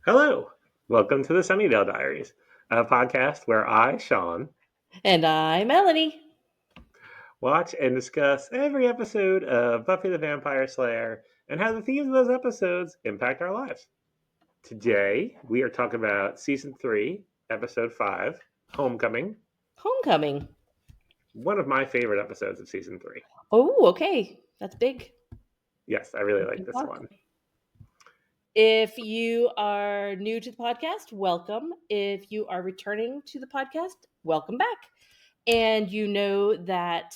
Hello, welcome to the Sunnydale Diaries, a podcast where I, Sean, And I'm Melanie. watch and discuss every episode of Buffy the Vampire Slayer and how the themes of those episodes impact our lives. Today, we are talking about Season 3, Episode 5, Homecoming, Homecoming. one of my favorite episodes of Season 3. Oh, okay. That's big. Yes, I really We like can this talk. one. If you are new to the podcast, welcome. If you are returning to the podcast, welcome back. And you know that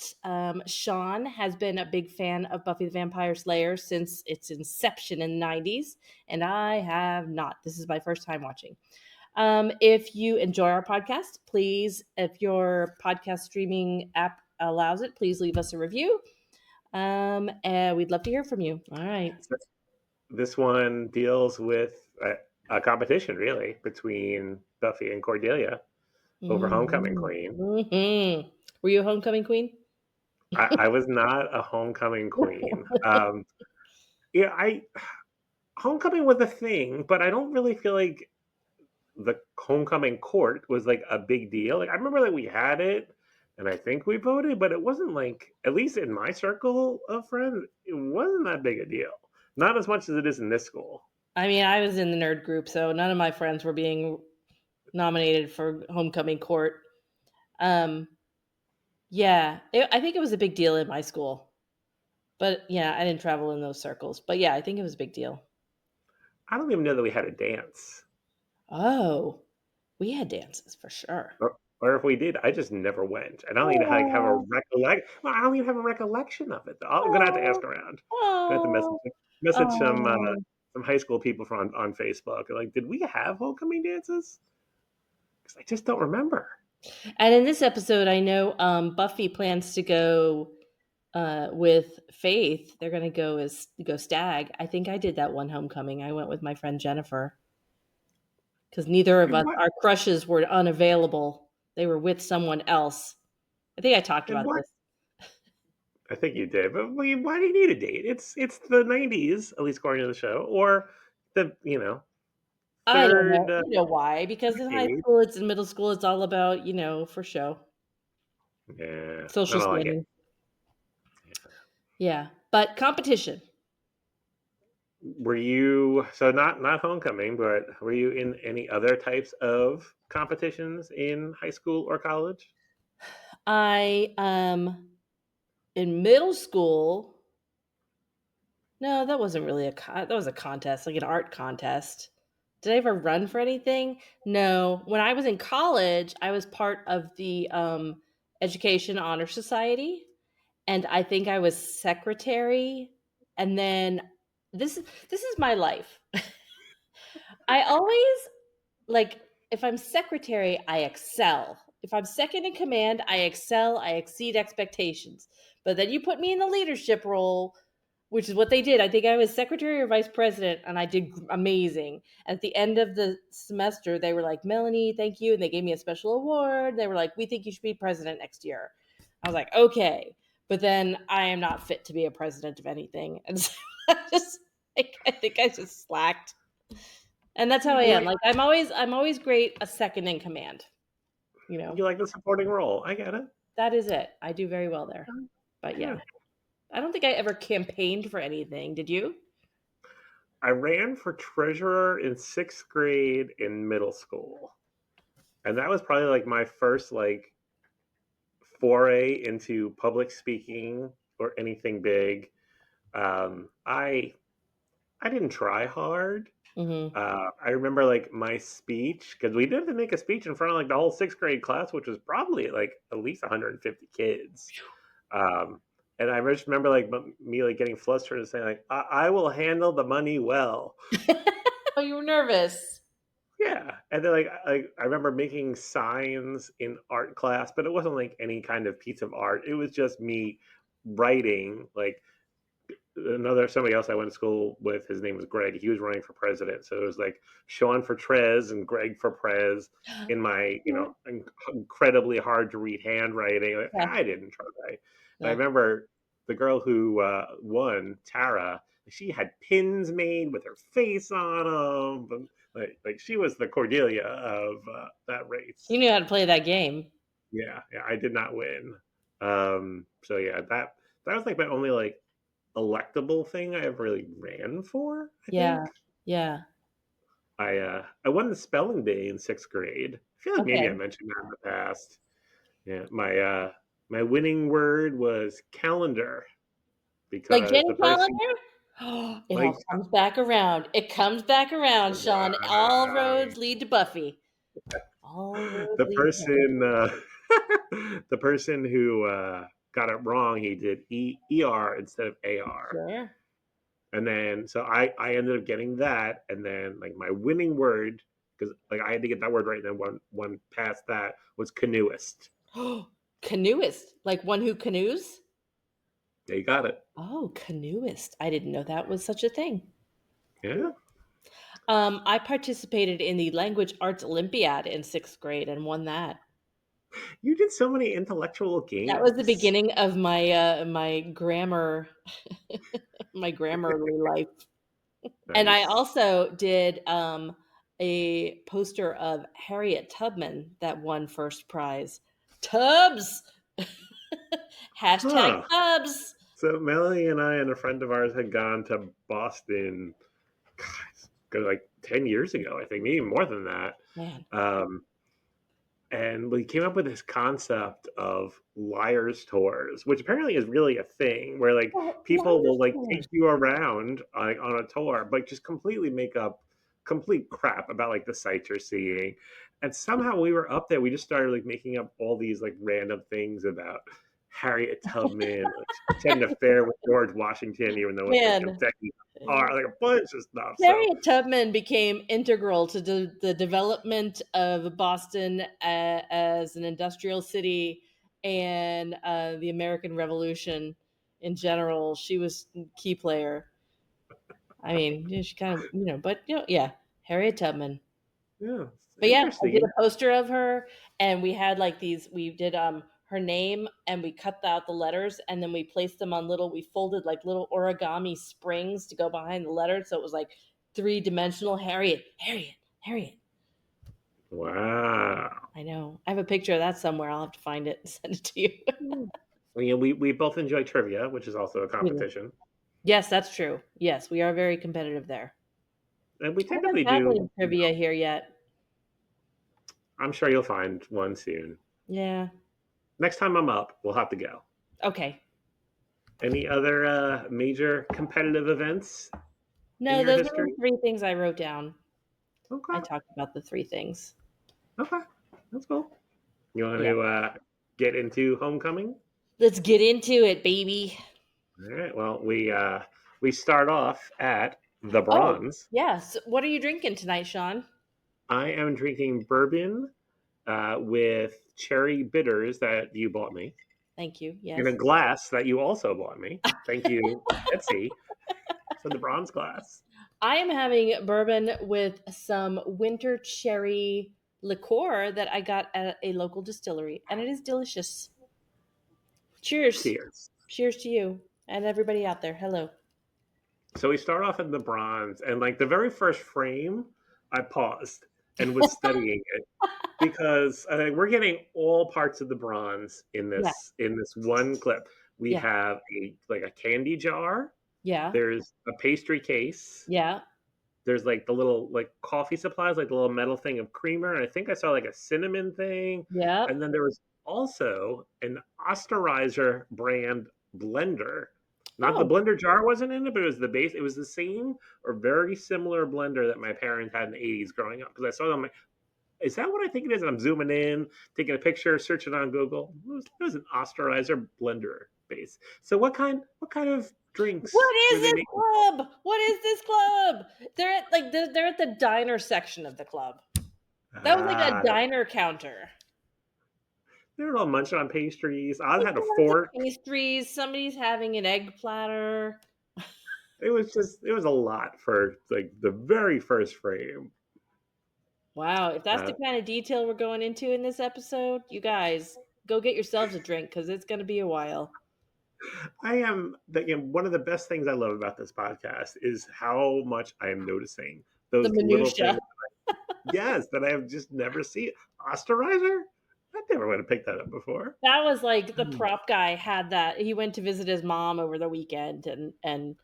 Sean has been a big fan of Buffy the Vampire Slayer since its inception in the 90s, and I have not. This is my first time watching. If you enjoy our podcast, please, if your podcast streaming app allows it, please leave us a review. And we'd love to hear from you. All right. So this one deals with a competition, really, between Buffy and Cordelia over Homecoming Mhm. Queen. Mhm. Were you a homecoming queen? I was not a homecoming queen. Yeah, I homecoming was a thing, but I don't really feel like the homecoming court was like a big deal. Like I remember that we had it, and I think we voted, but it wasn't like at least in my circle of friends, it wasn't that big a deal. Not as much as it is in this school. I mean, I was in the nerd group, so none of my friends were being nominated for homecoming court. Um, yeah, I think it was a big deal in my school, but yeah, I didn't travel in those circles. But yeah, I think it was a big deal. I don't even know that we had a dance, Oh, we had dances for sure. or if we did, I just never went. I don't even like have a Oh, Well, I don't even have a recollection of it. Though. I'm gonna have to ask oh, around. I'm gonna have to oh, message oh. some high school people from on Facebook. Like, did we have homecoming dances? Because I just don't remember. And in this episode, I know Buffy plans to go with Faith. They're going to go stag. I think I did that one homecoming. I went with my friend Jennifer because neither of And us, what? our crushes were unavailable. They were with someone else. I think I talked And about what? this. I think you did. But why do you need a date? It's the '90s, at least according to the show, or the I don't third know. You know why? Because in high decade. school, it's in middle school, it's all about, for show, Yeah, social not all I get. standing. Yeah. But competition. Were you so not homecoming, but were you in any other types of competitions in high school or college? I, in middle school, no, that wasn't really that was a contest, like an art contest. Did I ever run for anything? No. When I was in college, I was part of the Education Honor Society, and I think I was secretary. And then this is my life. I always like if I'm secretary, I excel. If I'm second in command, I excel. I exceed expectations. But then you put me in the leadership role, which is what they did. I think I was secretary or vice president, and I did amazing. At the end of the semester, they were like, Melanie, thank you. And they gave me a special award. They were like, we think you should be president next year. I was like, okay. But then I am not fit to be a president of anything. And so I think I just slacked. And that's how I You am. like Like I'm always great a second in command, you know. you like the supporting role. I get it. That is it. I do very well there. But Yeah. yeah. I don't think I ever campaigned for anything. Did you? I ran for treasurer in sixth grade in middle school. And that was probably like my first like foray into public speaking or anything big. I didn't try hard. Mhm. I remember like my speech because we did have to make a speech in front of like the whole sixth grade class, which was probably like at least 150 kids. Um, and I just remember like me like getting flustered and saying like, I will handle the money well." Oh, you were nervous. Yeah, and then I remember making signs in art class, but it wasn't like any kind of piece of art. It was just me writing like somebody else I went to school with. His name was Greg. He was running for president, so it was like Sean for Trez and Greg for Prez in my incredibly hard to read handwriting. Like, Yeah. I didn't try. And I Yeah. remember the girl who won, Tara. She had pins made with her face on them. Like she was the Cordelia of that You race. knew how to play that game. Yeah, I did not win. So yeah, that was like my only like electable thing I ever really ran for. I Yeah. think Yeah. I won the spelling bee in sixth grade. I feel like maybe I Okay. mentioned that in the past. Yeah, my winning word was calendar Like because Jenny the person Calendar? It like all comes back around. It comes back around, Sean. All wow, roads lead to Buffy. All roads the lead to Buffy. person the person who got it wrong, he did er instead of ar. Sure. And then so I ended up getting that, and then like my winning word, because like I had to get that word right, and then one past that was canoeist. Canoeist. Like one who canoes? Yeah, you got it. Oh, canoeist. I didn't know that was such a thing. Yeah, I participated in the Language Arts Olympiad in sixth grade and won that. you did so many intellectual That was the games. beginning of my grammar my grammarly life. And I Nice. also did a poster of Harriet Tubman that won first prize. Tubs. Hashtag Huh. Tubs. So Melanie and I and a friend of ours had gone to Boston, like 10 years ago, I think, maybe more than that. Man. Um, and we came up with this concept of liars tours, which apparently is really a thing where like Oh, people will like take wonderful. you around like on a tour but just completely make up complete crap about like the sights you're seeing. And somehow we were up there, we just started like making up all these like random things about Harriet Tubman, like she had an affair with George Washington even though it's like Man. Kentucky, or like a bunch of stuff. So Harriet Tubman became integral to the development of Boston as an industrial city and the American Revolution in general. She was a key player. I mean, she kind of, but yeah, Harriet Tubman. yeah, it's But yeah, I did interesting. a poster of her, and we had like these. We did her name, and we cut out the letters, and then we placed them on little. We folded like little origami springs to go behind the letters, so it was like 3 dimensional. Harriet, Harriet, Harriet. Wow. I know. I have a picture of that somewhere. I'll have to find it and send it to you. Well, yeah, we both enjoy trivia, which is also a Yeah. competition, Yes, that's true. Yes, we are very competitive there. and we I haven't typically had do. any trivia here yet. I'm sure you'll find one soon. Yeah. Next time I'm up, we'll have to go. Okay. Any other major competitive events in No, your those are the history? 3 things I wrote down. I Okay, talked about the 3 things. okay, that's cool. You want Yeah. to get into homecoming? Let's get into it, baby. All right. Well, we start off at the Oh, bronze. yes. What are you drinking tonight, Sean? I am drinking bourbon with cherry bitters that you bought me Thank you. in a Yes. glass that you also bought me. Thank you, Etsy, for the bronze glass. I am having bourbon with some winter cherry liqueur that I got at a local distillery, and it is delicious. Cheers. Cheers. Cheers to you and everybody out there. Hello. So we start off in the bronze, and like the very first frame, I paused and was studying it because we're getting all parts of the bronze Yeah. in this one clip. We Yeah. have a candy jar. Yeah. There's a pastry case. Yeah. There's like the little like coffee supplies, like the little metal thing of creamer, and I think I saw like a cinnamon thing, Yep. and then there was also an Osterizer brand blender. Not the Oh, blender jar wasn't in it, but it was the base. It was the same or very similar blender that my parents had in the '80s growing up. Because I saw it on my, is that what I think it is? And I'm zooming in, taking a picture, searching on Google. It was an Osterizer blender base. So what kind of what drinks were is they this making? club? What is this club? They're at the diner section of the club. That was like a Ah, diner counter. they were all munching on pastries. I had a Some fork. pastries. Somebody's having an egg platter. It was a lot for like the very first frame. Wow, if that's Uh, the kind of detail we're going into in this episode, you guys go get yourselves a drink because it's going to be a while. one of the best things I love about this podcast is how much I am noticing The those little things minutia. Yes, that I have just never seen. Osterizer? I never would have picked that up before. That was like the Mm. prop guy had that. He went to visit his mom over the weekend and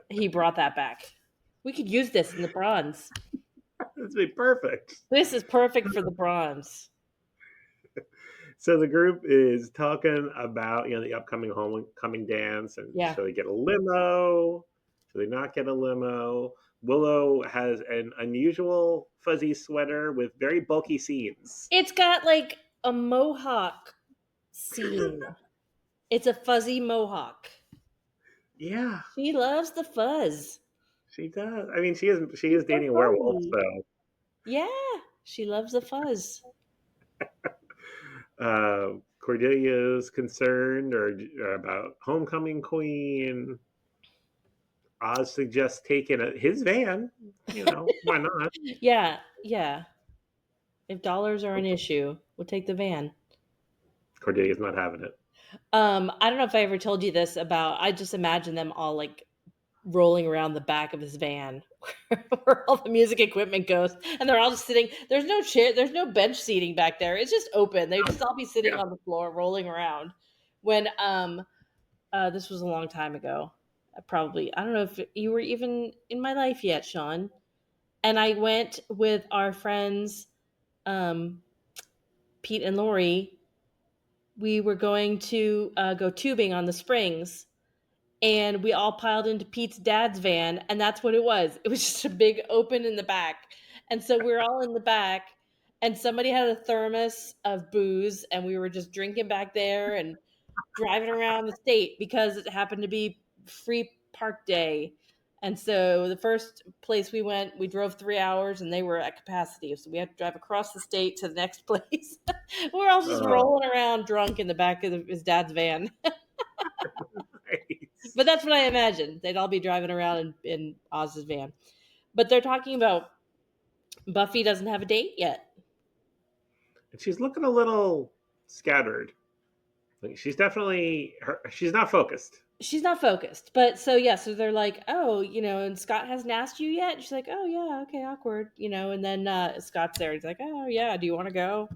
he brought that back. We could use this in the bronze. This would be perfect. This is perfect for the bronze. So the group is talking about the upcoming homecoming dance, and Yeah. should they get a limo? Should they not get a limo? Willow has an unusual fuzzy sweater with very bulky seams. It's got like a mohawk seam. It's a fuzzy mohawk. Yeah, She loves the fuzz. she does. I mean, she is So dating a werewolf, fuzzy. so Yeah, she loves the fuzz. Cordelia's concerned or about homecoming queen. Oz suggests taking his van. Why not? Yeah, yeah. If dollars are an issue, we'll take the van. Cordelia's not having it. I don't know if I ever told you this about I just imagine them all like rolling around the back of this van where all the music equipment goes and they're all just sitting. There's no chair, there's no bench seating back there. It's just open. They just all be sitting Yeah. on the floor rolling around. When this was a long time ago. Probably I don't know if you were even in my life yet, Sean. And I went with our friends um Pete and Lori. We were going to go tubing on the springs and we all piled into Pete's dad's van, and that's what it was. It was just a big open in the back. And so we were all in the back, and somebody had a thermos of booze, and we were just drinking back there and driving around the state because it happened to be free park day. And so the first place we went, we drove 3 hours and they were at capacity. So we had to drive across the state to the next place. We're all just Oh, rolling around drunk in the back of his dad's van. nice. But that's what I imagined. They'd all be driving around in Oz's van. But they're talking about Buffy doesn't have a date yet. And she's looking a little scattered. Like she's definitely she's not focused. She's not focused. But so yeah, so they're like, oh, and Scott hasn't asked you yet. And she's like, oh yeah, okay, awkward, and then Scott's there. He's like, oh yeah, do you want to go?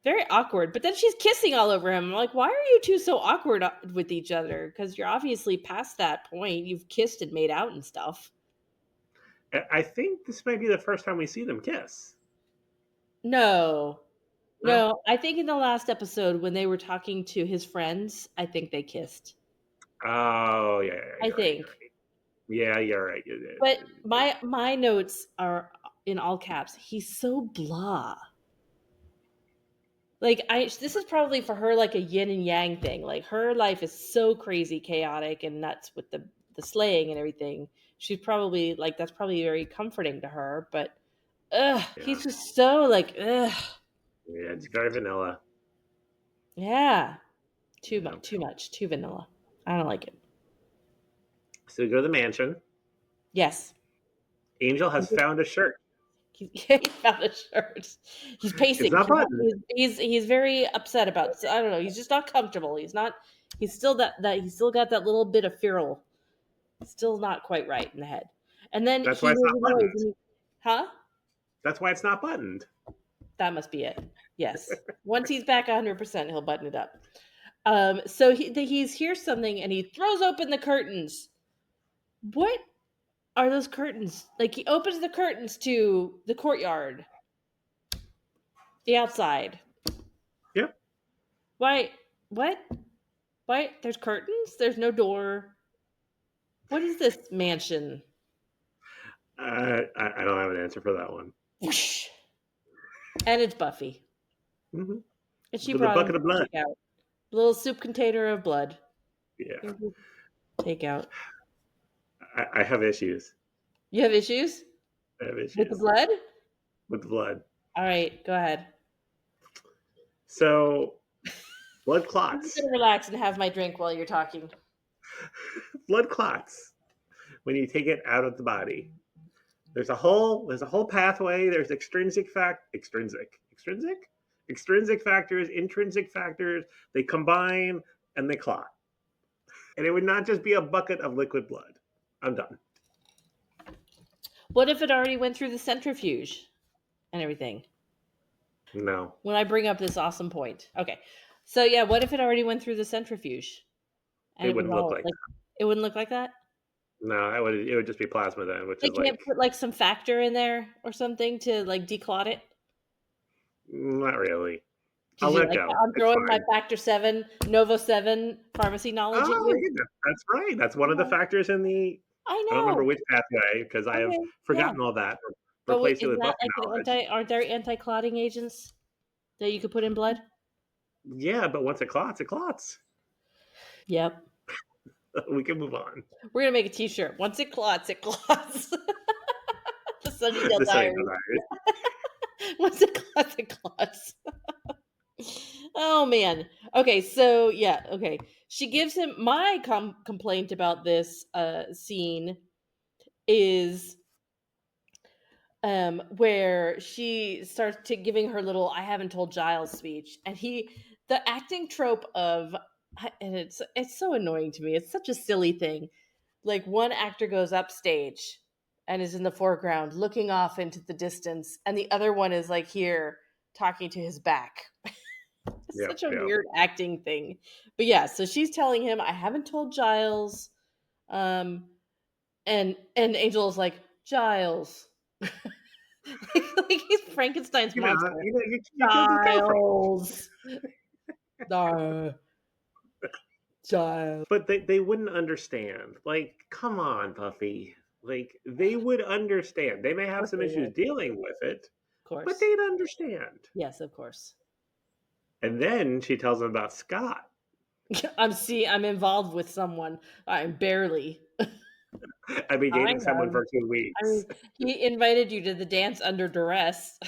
Very awkward. But then she's kissing all over him. I'm like, why are you two so awkward with each other? Because you're obviously past that point. You've kissed and made out and stuff. I think this may be the first time we see them kiss. No, No. no, I think in the last episode when they were talking to his friends, I think they kissed. Oh yeah, I you're right. think. Yeah, you're right. But my notes are in all caps. He's so blah. Like this is probably for her like a yin and yang thing. Like her life is so crazy chaotic and nuts with the slaying and everything. She's probably like that's probably very comforting to her, but Yeah, he's just so like yeah, it's very vanilla. yeah. Too Yeah. much, too much, too vanilla. I don't like it. So we go to the mansion. Yes. Angel has found a shirt. He found a shirt. He's It's pacing. not buttoned. He's very upset about. I don't know. He's just not comfortable. He's not. He's still that. He's still got that little bit of feral. Still not quite right in the head. And then That's he why it's hears not a noise. buttoned. And huh? That's why it's not buttoned. That must be it. Yes. Once he's back 100%, he'll button it up. So he's hears something and he throws open the curtains. What are those curtains? Like he opens the curtains to the courtyard, the outside. Yep. Why? What? Why? There's curtains? There's no door. What is this mansion? I don't have an answer for that one. Whoosh. And it's Buffy. Mm-hmm. And she With a brought him bucket of blood. takeout. Little soup container of blood. Yeah. Takeout. I have issues. You have issues I have with the issues blood? with the blood. All right, go ahead. So, blood I'm just clots. gonna relax and have my drink while you're talking. Blood clots. When you take it out of the body, there's a whole pathway. There's extrinsic factors, intrinsic factors. They combine and they clot. And it would not just be a bucket of liquid blood. I'm done. What if it already went through the centrifuge and everything? No, When I bring up this awesome point. Okay. So yeah, what if it already went through the centrifuge and it it was wouldn't look all like like it wouldn't look like that? that. No, it would just be plasma then, which They is can't like put like some factor in there or something to like declot it? not really. I'll Because you're let like, go. I'm It's throwing my fine. factor 7, Nova 7 pharmacy knowledge at Oh, you. yeah, that's right. That's one of the Yeah. factors in the I I don't remember know. which pathway because I have Okay. Yeah. forgotten all that. But wait, Replace it is with that Buffy like an knowledge. aren't there anti-clotting agents that you could put in blood? Yeah, but once it clots, it clots. Yep. We can move on. We're gonna make a T-shirt. Once it clots, it clots. The Sunnydale The same Diaries. desires. Once it clots, it clots. Oh man. Okay, so yeah, okay. She gives him my complaint about this scene is where she starts to giving her little "I haven't told Giles" speech, and the acting trope of and it's so annoying to me. It's such a silly thing. Like one actor goes upstage and is in the foreground looking off into the distance, and the other one is like here talking to his back. It's Yeah, such a yeah. weird acting thing. But yeah, so she's telling him, I haven't told Giles. Um, and Angel is like, Giles. like he's Frankenstein's monster. You killed his girlfriend. Giles. No. Giles. But they wouldn't understand. Like, come on, Buffy. Like, they would understand. They may Of have course some they would. issues dealing with it, Of but course. they'd understand. Yes, of course. And then she tells them about Scott. I'm involved with someone. I'm barely. I've been dating Kind someone of. for 2 I mean, weeks, he invited you to the dance under duress.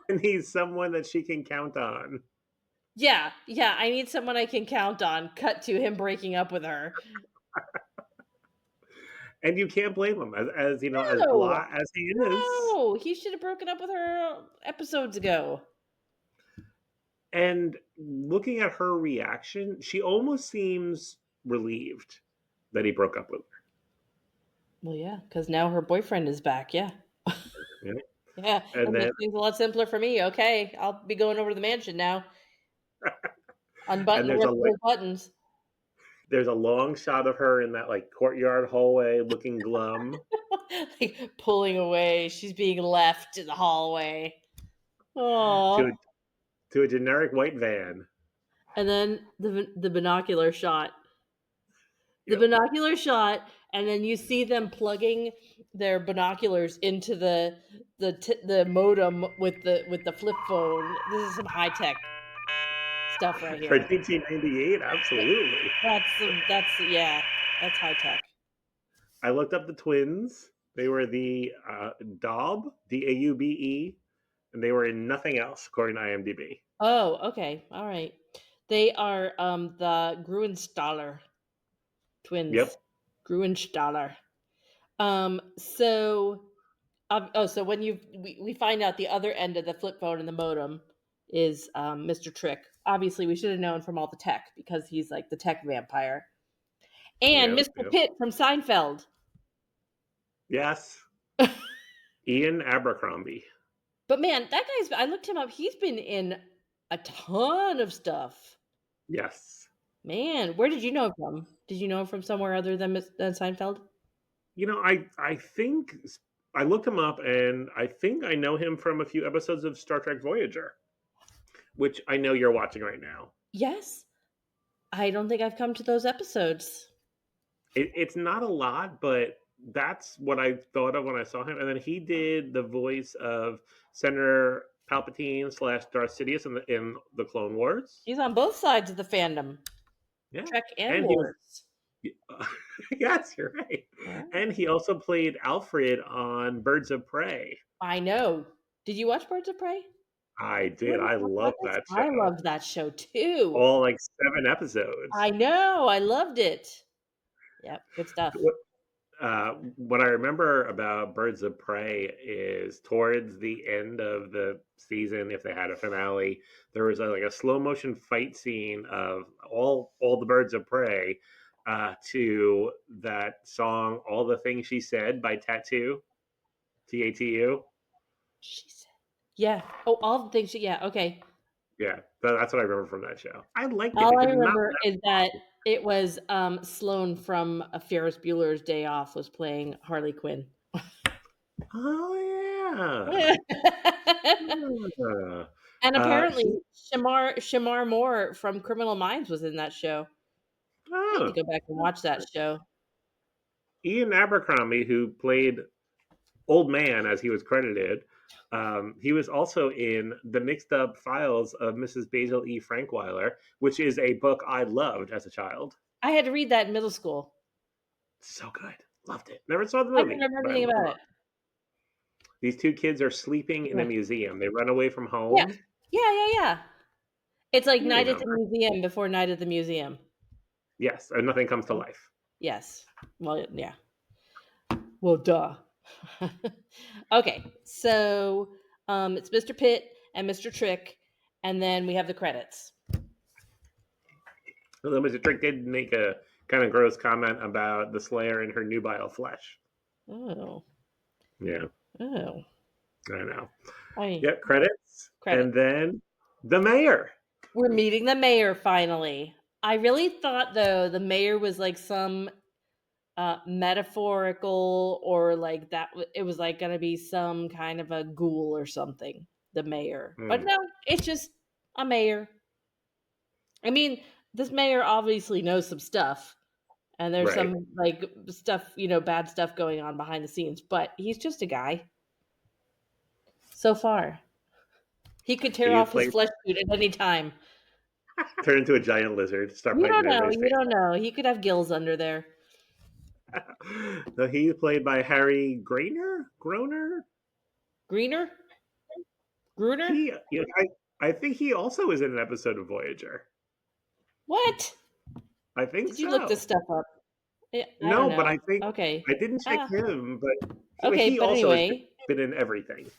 and he's someone that she can count on. Yeah, yeah, I need someone I can count on. Cut to him breaking up with her. And you can't blame him, as you know, as No, blah as he is. no, he should have broken up with her episodes ago. And looking at her reaction, she almost seems relieved that he broke up with Well, yeah, because now her boyfriend is back. Yeah, her. You know? yeah, And that then makes things a lot simpler for me. Okay, I'll be going over to the mansion now. and Unbutton the rest of those buttons. there's a long shot of her in that like courtyard hallway looking glum Like pulling away. She's being left in the hallway. to Oh, to a generic white van. and then the binocular shot. The Yep. binocular shot, and then you see them plugging their binoculars into the modem with the flip phone. This is some high tech stuff right For here. 1998, absolutely. Yeah, that's high tech. I looked up the twins. They were the Daub, Daube, and they were in nothing else according to IMDb. Oh, okay, all right. They are the Gruenstaller twins. Yep. Gruenstaller. So so when we find out the other end of the flip phone and the modem is Mr. Trick. Obviously, we should have known from all the tech because he's like the tech vampire. And Yep. Mr. Yep. Pitt from Seinfeld. Yes. Ian Abercrombie. But man, that guy's I looked him up. He's been in a ton of stuff. Yes. Man, where did you know him from? Did you know him from somewhere other than Seinfeld? I think I looked him up, and I think I know him from a few episodes of Star Trek Voyager, which I know you're watching right now. Yes. I don't think I've come to those episodes. It's not a lot, but that's what I thought of when I saw him. And then he did the voice of Senator Palpatine slash Darth Sidious in the Clone Wars. He's on both sides of the fandom. Yeah, Trek and and he was Wars. yes, you're right. Yeah. And he also played Alfred on Birds of Prey. I know. Did you watch Birds of Prey? I You did. wanna I talk about love this? that I show. loved that show too. All like 7 episodes. I know. I loved it. Yep, good stuff. What I remember about Birds of Prey is towards the end of the season, if they had a finale, there was like a slow motion fight scene of all the birds of prey to that song "All the Things She Said" by Tattoo. TATU. She said, yeah. Oh, all the things. Yeah. Okay. Yeah, that's what I remember from that show. I liked it. All It I did not. remember is that it was Sloane from Ferris Bueller's Day Off was playing Harley Quinn. Oh yeah. And apparently He, Shamar Moore from Criminal Minds was in that show. I need to oh, go back and watch that show. Ian Abercrombie, who played Old Man as he was credited, he was also in The Mixed Up Files of Mrs. Basil E. Frankweiler, which is a book I loved as a child. I had to read that in middle school. So good. Loved it. Never saw the I can movie, remember but I everything loved about it. it. These two kids are sleeping in a Yeah. museum. They run away from Yeah. home. Yeah. It's like You Night at the remember. Museum before Night at the Museum. Yes, and nothing comes to life. Yes. Well, yeah. Well, duh. Okay. So it's Mr. Pitt and Mr. Trick, and then we have the credits. Although Mr. Trick did make a kind of gross comment about the Slayer and her nubile flesh. Oh. Yeah, Oh. I know. I Yep, credits. credit. And then the mayor. We're meeting the mayor finally. I really thought though the mayor was like some metaphorical or like that it was like going to be some kind of a ghoul or something, the mayor. But Hmm, no, it's just a mayor. I mean, this mayor obviously knows some stuff and there's right. some like stuff, bad stuff going on behind the scenes, but he's just a guy so far. He could tear He's off his played flesh suit at any time. turn into a giant lizard, start You biting don't know. everybody's You face. don't know. He could have gills under there. So he's played by Harry Groner. Greener? Gruner? I think he also was in an episode of Voyager. What? I think Did you look this so. stuff up? I don't No, but know. I think Okay. I didn't check Ah, him, but okay, he but also has anyway. been in everything.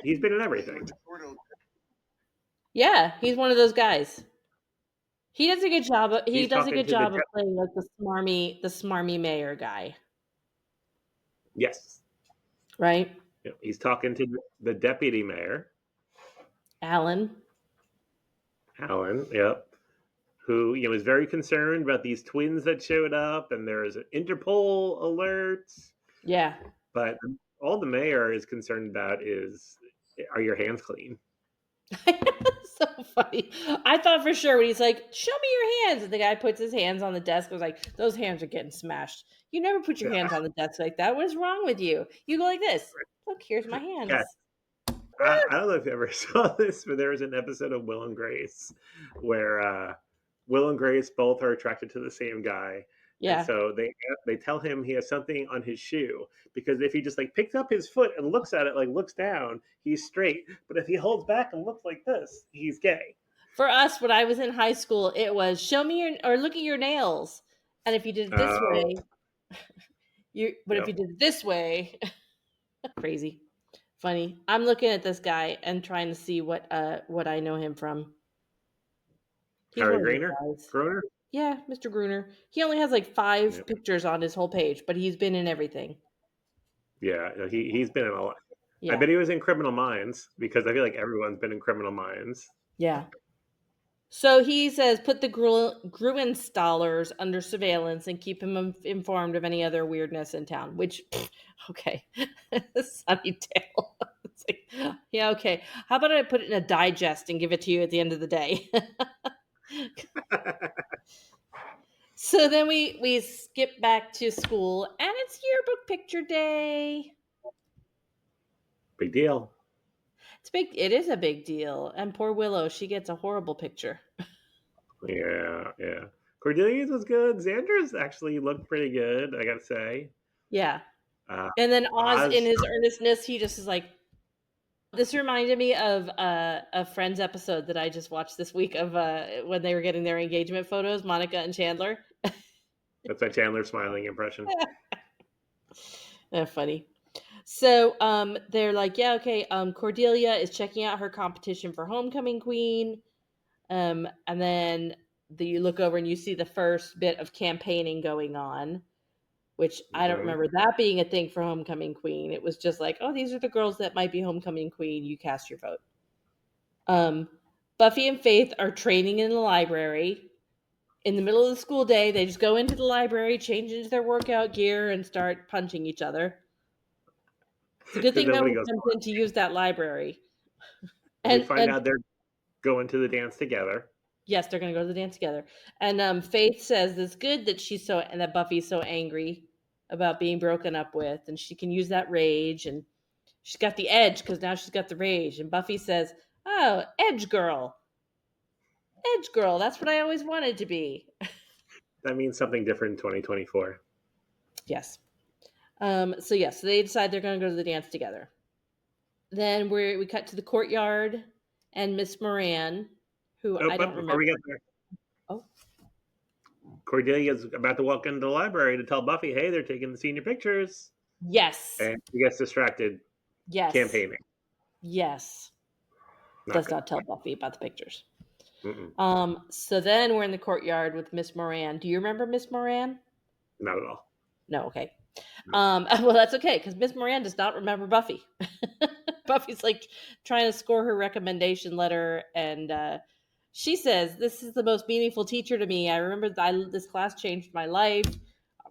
He's been in everything. Yeah, he's one of those guys. He does a good job. He He's does a talking good to the job of playing like the smarmy mayor guy, yes. right? Yep, he's talking to the deputy mayor, Alan. Alan. Yep, who is very concerned about these twins that showed up, and there is an Interpol alert. Yeah. But all the mayor is concerned about is, are your hands clean? So funny. I thought for sure when he's like, "Show me your hands," and the guy puts his hands on the desk. I was like, "Those hands are getting smashed. You never put your hands on the desk like that. What is wrong with you? You go like this. Look, here's my Yeah, hands." I don't know if you ever saw this, but there was an episode of Will and Grace where Will and Grace both are attracted to the same guy, and Yeah. so they tell him he has something on his shoe because if he just like picks up his foot and looks at it like looks down, he's straight. But if he holds back and looks like this, he's gay. For us, when I was in high school, it was show me your or look at your nails, and if you did it this Oh, way, but if you yep. did it this way, crazy, funny. I'm looking at this guy and trying to see what I know him from. He's Harry one of those Grainer, guys. Groner. Yeah, Mr. Gruner. He only has like 5 Yep. pictures on his whole page, but he's been in everything. Yeah, he's been in a lot. I Yeah, bet he was in Criminal Minds because I feel like everyone's been in Criminal Minds. yeah. So he says put the Gruenstallers under surveillance and keep him informed of any other weirdness in town. Which, okay, Sunnydale. It's like, yeah, okay. How about I put it in a digest and give it to you at the end of the day? So then we skip back to school, and it's yearbook picture day. Big deal. It's big. It is a big deal. And poor Willow, she gets a horrible picture. Yeah, yeah. Cordelia's was good. Xander's actually looked pretty good, I gotta say. Yeah. Uh, And then Oz, in Oz, his earnestness, he just is like. This reminded me of a Friends episode that I just watched this week of when they were getting their engagement photos, Monica and Chandler. that's my Chandler smiling impression. Funny. So they're like, yeah, okay. Cordelia is checking out her competition for homecoming queen. And then you look over and you see the first bit of campaigning going on. which I don't remember that being a thing for homecoming queen. It was just like, oh, these are the girls that might be homecoming queen. You cast your vote. Buffy and Faith are training in the library. In the middle of the school day, they just go into the library, change into their workout gear, and start punching each other. It's a good thing no Nobody one goes. comes in to use that library. We find And out they're going to the dance together. yes, they're going to go to the dance together. And Faith says it's good that that Buffy's so angry about being broken up with, and she can use that rage, and she's got the edge because now she's got the rage. And Buffy says, "Oh, edge girl, edge girl. That's what I always wanted to be." That means something different in 2024. Yes. So they decide they're going to go to the dance together. Then we cut to the courtyard and Miss Moran, who Oh, I but don't before we remember. get there, Oh, Cordelia's about to walk into the library to tell Buffy, hey, they're taking the senior pictures. yes, And she gets distracted yes, campaigning. yes. Not Does good. not tell Buffy about the pictures. Mm-mm. So then we're in the courtyard with Miss Moran. Do you remember Miss Moran? Not at all. No, okay. No. Well, that's okay because Miss Moran does not remember Buffy. Buffy's like trying to score her recommendation letter, and she says, "This is the most meaningful teacher to me. I remember this class changed my life.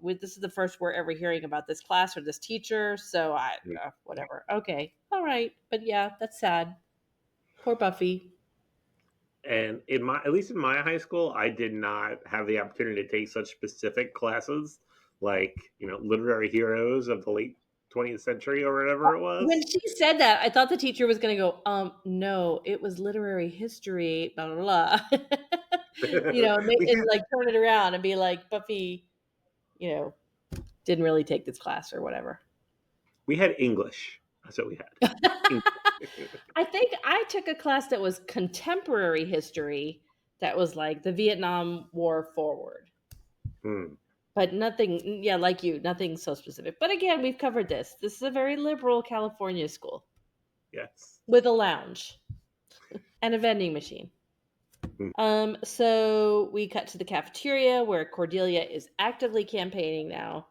This is the first we're ever hearing about this class or this teacher. So whatever. Okay, all right, but yeah, that's sad. Poor Buffy." And at least in my high school, I did not have the opportunity to take such specific classes like, literary heroes of the late 20th century or whatever it When was. she said that, I thought the teacher was going to go, no, it was literary history, blah, blah, blah. we And had like turn it around and be like, Buffy, you know, didn't really take this class or whatever. we had English. That's what we had. I think I took a class that was contemporary history that was like the Vietnam War forward. Hmm. But nothing, yeah, like you, nothing so specific. But again, we've covered this. This is a very liberal California school Yes. with a lounge and a vending machine. Hmm. So we cut to the cafeteria where Cordelia is actively campaigning now.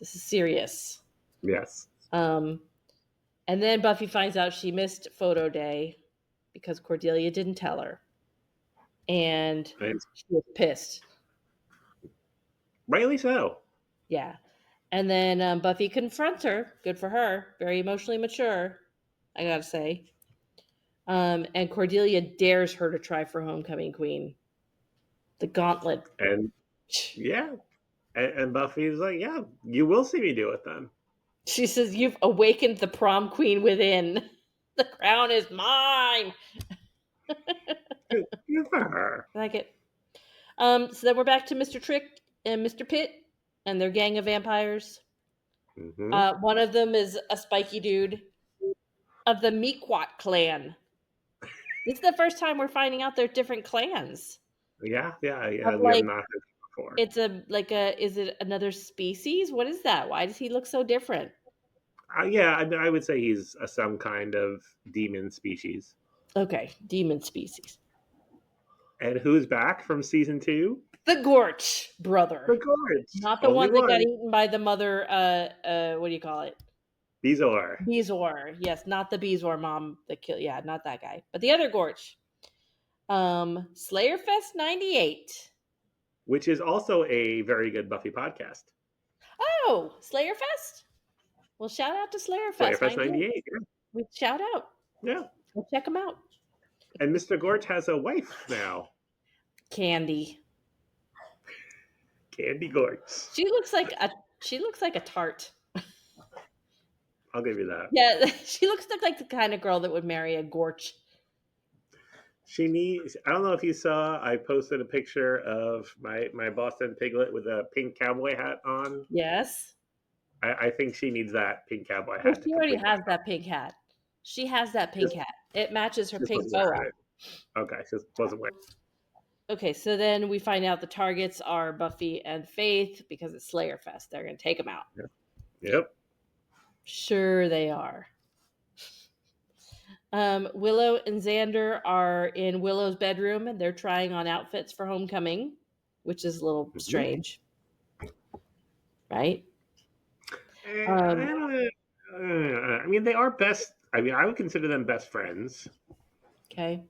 This is serious. Yes. And then Buffy finds out she missed photo day because Cordelia didn't tell her. And And she was pissed. rightly so. Yeah. And then Buffy confronts her. Good for her. Very emotionally mature, I gotta say. And Cordelia dares her to try for homecoming queen. The gauntlet. And yeah. And Buffy's like, yeah, you will see me do it then. She says, "You've awakened the prom queen within. The crown is mine." Good for her. I like it. So then we're back to Mr. Trick and Mr. Pitt and their gang of vampires. Hmm. One of them is a spiky dude of the Meekwat clan. This is the first time we're finding out there's different clans. Yeah. Of We have like, not heard before. it's is it another species? What is that? Why does he look so different? Yeah, I would say he's some kind of demon species. Okay, demon species. And who's back from season 2? The Gorch brother. The Gorge. Not the Only one that got one. eaten by the mother, what do you call it? Bezor. Bezoar. Yes, not the Bezoar mom that killed. Yeah, not that guy, but the other Gorch. Slayerfest 98. Which is also a very good Buffy podcast. Oh, Slayerfest. Well, shout out to Slayerfest Slayerfest 98. 98. We shout out. Yeah. Go check them out. And Mr. Gorge has a wife now. Candy. Candy Gorge. She looks like a tart. I'll give you that. Yeah, she looks like the kind of girl that would marry a Gorch. I don't know if you saw, I posted a picture of my Boston Piglet with a pink cowboy hat on. Yes. I think she needs that pink cowboy Well, hat to she already complete has that pink hat. She has that pink hat. It matches her just pink wasn't boa. wearing it. Okay, just wasn't wearing it. Okay, so then we find out the targets are Buffy and Faith because it's Slayer Fest. They're going to take them out. Yep. Sure, they are. Willow and Xander are in Willow's bedroom and they're trying on outfits for homecoming, which is a little strange. right? I don't know. I mean, they are best. I mean, I would consider them best friends. Okay.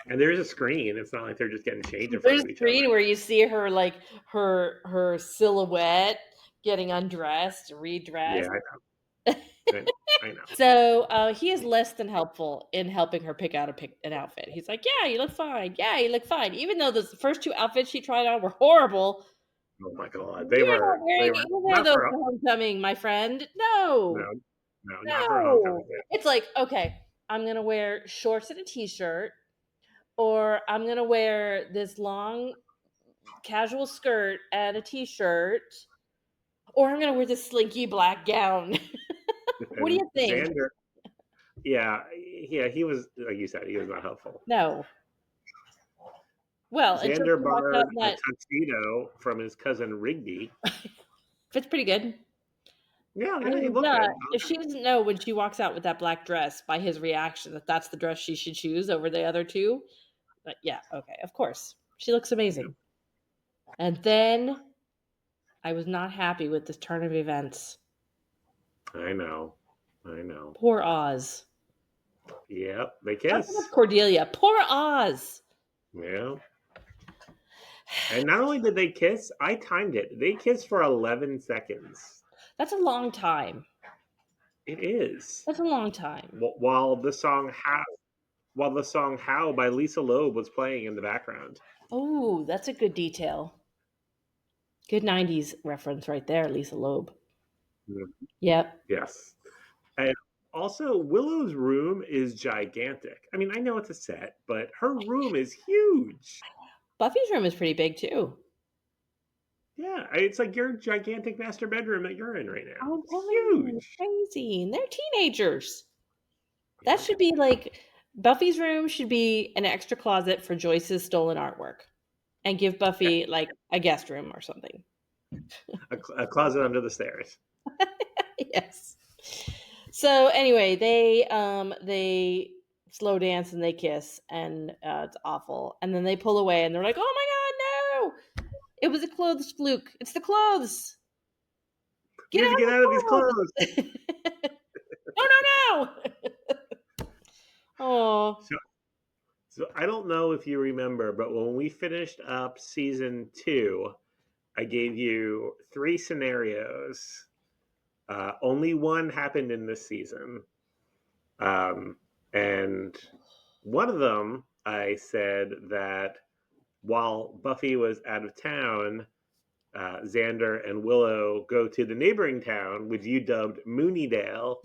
And there is a screen. It's not like they're just getting changed in front There's of a each other. screen where you see her like her silhouette getting undressed, Yeah, redressed. I know. So he is less than helpful in helping her pick out an outfit. He's like, "Yeah, you look fine. Yeah, you look fine." Even though the first two outfits she tried on were horrible, Oh my god, you're not they wearing were either of not those for for homecoming, my friend. no No, no not for a homecoming no. date. It's like, okay, I'm gonna wear shorts and a t-shirt, or I'm gonna wear this long casual skirt and a t-shirt, or I'm gonna wear this slinky black gown. What do And you think? Xander, yeah, he was like you said, he was not helpful. No. Well, until Xander she walked out borrowed in a that tuxedo from his cousin Rigby. fits pretty good. Yeah, I yeah, he mean, looked duh, good. if she doesn't know when she walks out with that black dress by his reaction that that's the dress she should choose over the other two, but yeah, okay, of course. She looks Yeah, amazing. And then I was not happy with this turn of events. I know, I know. Poor Oz. Yep, they Not so much kiss. Cordelia. Poor Oz. Yeah, and not only did they kiss, I timed it. They kissed for 11 seconds. That's a long time. It is. That's a long time. While the song "How" by Lisa Loeb was playing in the background. Oh, that's a good detail. Good 90s reference right there, Lisa Loeb. Mhm. Yep. Yes. And also, Willow's room is gigantic. I mean, I know it's a set, but her room is huge. Buffy's room is pretty big too. Yeah, it's like your gigantic master bedroom that you're in right now. I'm It's telling you, it's huge. crazy. And they're teenagers. That Yeah. should be like Buffy's room should be an extra closet for Joyce's stolen artwork and give Buffy like a guest room or something. A closet under the stairs. Yes. So anyway, they slow dance and they kiss and it's awful. And then they pull away and they're like, "Oh my god, no! It was a clothes fluke. It's the clothes. We Get have to get out of these out of clothes. the clothes!" No, no, no. Oh, So, so I don't know if you remember, but when we finished up season 2, I gave you 3 scenarios. Only one happened in this season. Um, and one of them, I said that while Buffy was out of town, Xander and Willow go to the neighboring town, which you dubbed Moonydale,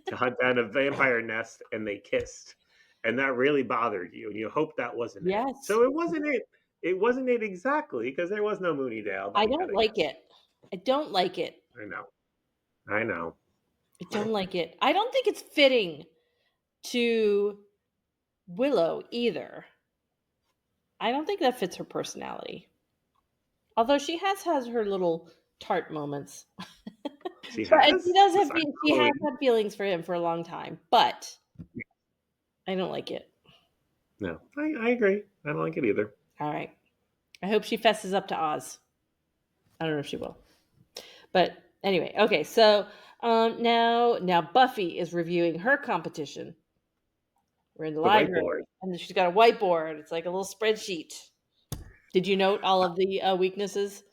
to hunt down a vampire nest, and they kissed. And that really bothered you, and you hoped that wasn't it. yes. So it wasn't it. It wasn't it exactly because there was no Moonydale that I we had don't to like guess. it. I don't like it. I know. I know. I don't like it. I don't think it's fitting to Willow either. I don't think that fits her personality. Although she has her little tart moments. She And she has, does have besides she has Halloween. had feelings for him for a long time, but I don't like it. No, I agree. I don't like it either. All right. I hope she fesses up to Oz. I don't know if she will. But anyway, okay, so now Buffy is reviewing her competition. We're in the The whiteboard. library, and she's got a whiteboard. It's like a little spreadsheet. Did you note all of the weaknesses?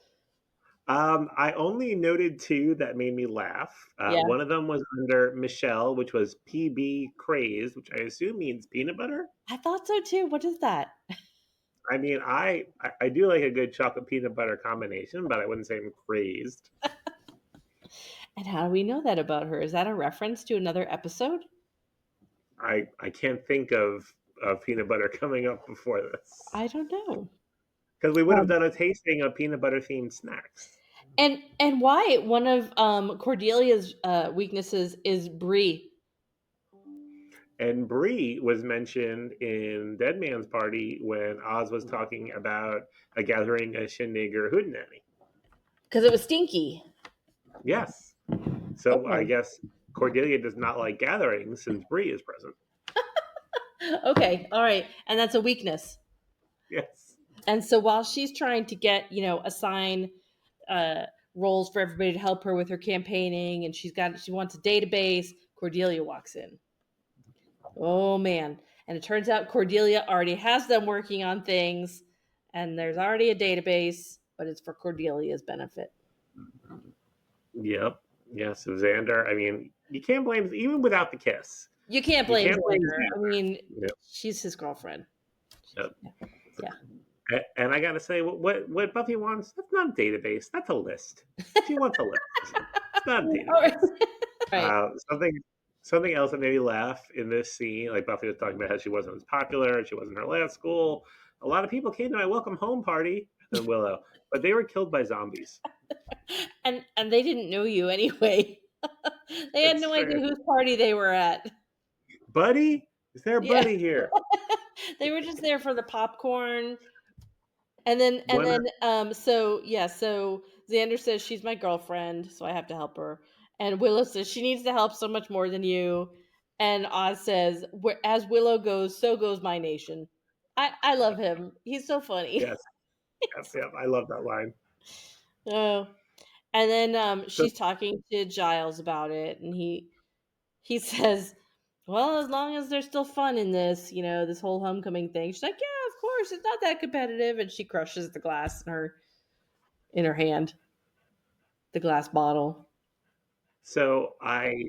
I only noted 2 that made me laugh. Yeah, One of them was under Michelle, which was PB crazed, which I assume means peanut butter. I thought so too. What is that? I mean, I do like a good chocolate peanut butter combination, but I wouldn't say I'm crazed. And how do we know that about her? Is that a reference to another episode? I can't think of peanut butter coming up before this I don't know. because we would have Um, done a tasting of peanut butter themed snacks. and why one of Cordelia's weaknesses is Brie. And Bree was mentioned in Dead Man's Party when Oz was talking about a gathering, a shindig, or a hootenanny. Because it was stinky. Yes. So I Okay. guess Cordelia does not like gatherings since Bree is present. Okay. All right. And that's a weakness. Yes. And so while she's trying to get, assign roles for everybody to help her with her campaigning, and she wants a database. Cordelia walks in. Oh man. And it turns out Cordelia already has them working on things, and there's already a database, but it's for Cordelia's benefit. Yep. Yeah, so Xander, I mean, you can't blame, even without the kiss. You can't You blame can't blame Xander. I Xander. mean, Yep. she's his girlfriend. Yep. Yeah. And I gotta say, what Buffy wants, that's not a database. That's a list. She wants a list. It's not a database. Right. Something else that made me laugh in this scene, like Buffy was talking about how she wasn't as popular and she wasn't her last school. A lot of people came to my welcome home party in Willow, but they were killed by zombies. And they didn't know you anyway. They had It's no idea true. whose party they were at. Buddy? Is there a Yeah. buddy here? They were just there for the popcorn. One So Xander says she's my girlfriend, so I have to help her. And Willow says she needs the help so much more than you. And Oz says, as Willow goes, so goes my nation. I love him. He's so funny. Yes, yes. I love that line. Oh. And then So she's talking to Giles about it, and he says, well, as long as there's still fun in this, this whole homecoming thing. She's like, yeah, of course, it's not that competitive. And she crushes the glass in her hand, the glass bottle. so I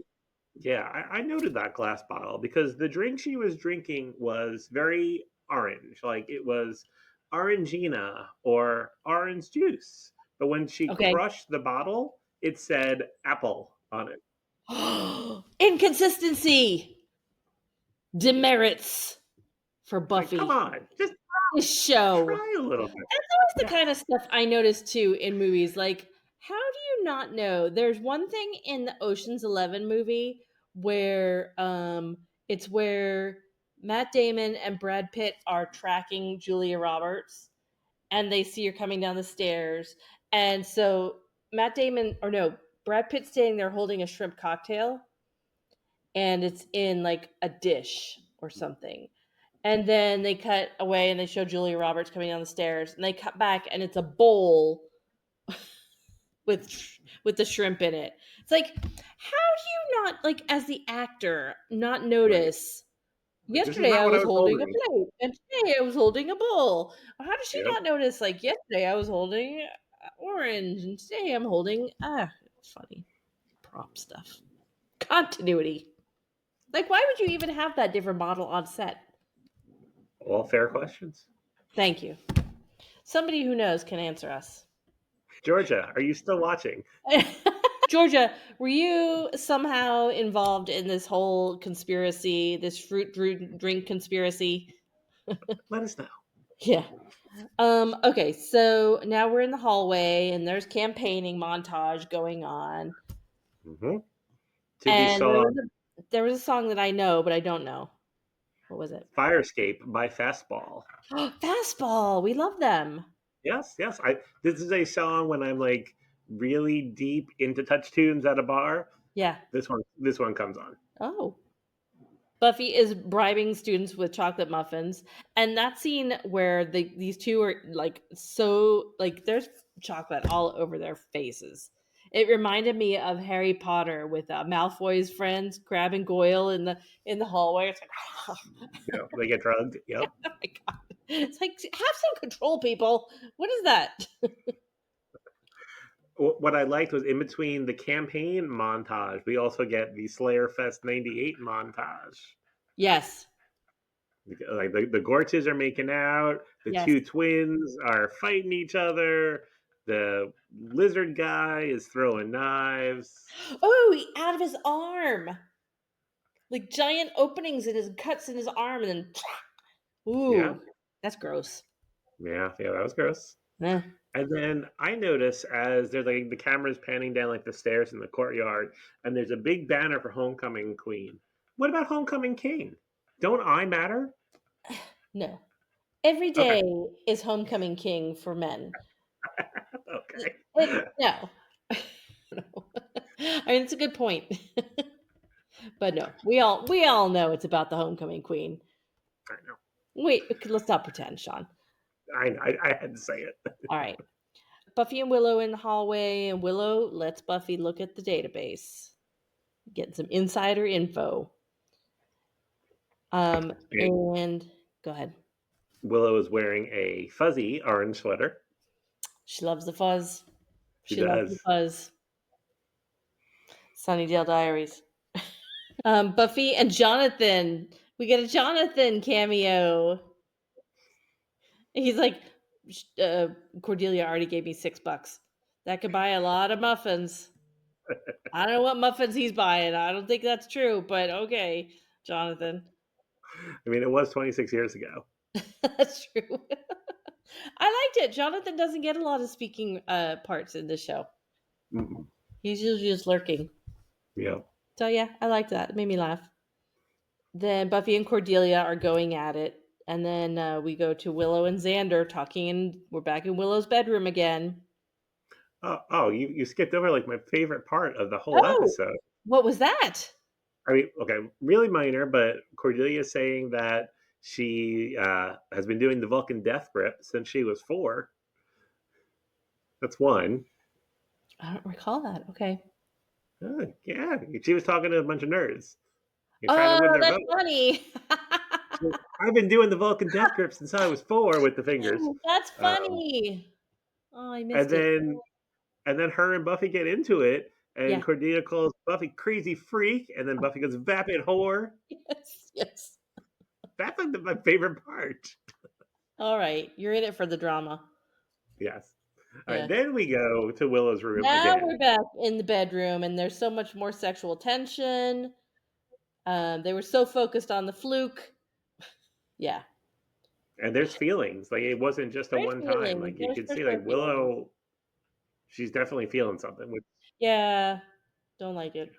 noted that glass bottle because the drink she was drinking was very orange, like it was orangina or orange juice. But when she Okay. crushed the bottle, it said apple on it. Inconsistency, demerits for Like, come Buffy. on, just This show. try a little bit. That's the Yeah, kind of stuff I notice too in movies. Like, how do you not know? There's one thing in the Ocean's 11 movie where it's where Matt Damon and Brad Pitt are tracking Julia Roberts, and they see her coming down the stairs. And so Brad Pitt's standing there holding a shrimp cocktail, and it's in like a dish or something. And then they cut away and they show Julia Roberts coming down the stairs, and they cut back and it's a bowl with the shrimp in it. It's like, how do you not, like, as the actor, not right. notice? Like, this is Yesterday not I what I was was holding a holding. plate, and today I was holding a bowl. How does she Yep. not notice? Like, yesterday I was holding orange, and today I'm holding it's funny prop stuff, continuity. Like, why would you even have that different model on set? All fair questions. Thank you. Somebody who knows can answer us. Georgia, are you still watching? Georgia, were you somehow involved in this whole conspiracy, this fruit drink conspiracy? Let us know. Yeah. Okay, so now we're in the hallway and there's campaigning montage going on. Mm-hmm. To be And saw there was a song that I know, but I don't know. What was it? Fire Escape by Fastball. Fastball. We love them. Yes, yes. This is a song when I'm like really deep into touch tunes at a bar. Yeah. This one comes on. Oh. Buffy is bribing students with chocolate muffins, and that scene where these two are like there's chocolate all over their faces. It reminded me of Harry Potter with Malfoy's friends grabbing Goyle in the hallway. It's like, Yeah, they get drugged. Yep. oh my god! It's like, have some control, people. What is that? What I liked was in between the campaign montage, we also get the Slayer Fest '98 montage. Yes, Like the Gorches are making out, the yes. two twins are fighting each other, the lizard guy is throwing knives. Oh, out of his arm, like giant openings in his cuts in his arm, and then Yeah, ooh, that's gross. yeah, that was gross. Eh. And then I notice as there's like the camera's panning down like the stairs in the courtyard, and there's a big banner for Homecoming Queen. What about Homecoming King? Don't I matter? No. Every Okay, day is homecoming king for men. okay. No. No. I mean, it's a good point. But no, we all know it's about the homecoming queen. I know. Wait, let's not pretend, Sean. I had to say it. All right. Buffy and Willow in the hallway, and Willow lets Buffy look at the database, get some insider info. And go ahead. Willow is wearing a fuzzy orange sweater. She loves the fuzz. She She loves the does. fuzz. Sunnydale Diaries. Buffy and Jonathan. We get a Jonathan cameo. He's like, Cordelia already gave me $6. That could buy a lot of muffins. I don't know what muffins he's buying. I don't think that's true, but okay, Jonathan. I mean, it was 26 years ago. That's true. I liked it. Jonathan doesn't get a lot of speaking parts in this show. Mm-mm. He's usually just lurking. Yeah. So yeah, I liked that. It made me laugh. Then Buffy and Cordelia are going at it. And then we go to Willow and Xander talking, and we're back in Willow's bedroom again. Oh, you skipped over like my favorite part of the whole Oh, episode. what was that? I mean, okay, really minor, but Cordelia is saying that she has been doing the Vulcan death grip since she was 4. That's one. I don't recall that. Okay. Yeah, she was talking to a bunch of nerds and trying to Oh, win their that's vote. funny. I've been doing the Vulcan death grip since I was 4 with the fingers. That's Um, funny. Oh, I and missed it. then and then her and Buffy get into it, and Yeah. Cordelia calls Buffy crazy freak, and then Buffy goes vapid whore. Yes. Yes. That's like my favorite part. All right. You're in it for the drama. Yes. All right, Yeah. then we go to Willow's room Now again. we're back in the bedroom, and there's so much more sexual tension. They were so focused on the fluke. Yeah. And there's feelings. Like it wasn't just a There's one time. feelings. Like you There's could for see sure like feelings. Willow, she's definitely feeling something. With Yeah. Don't like it.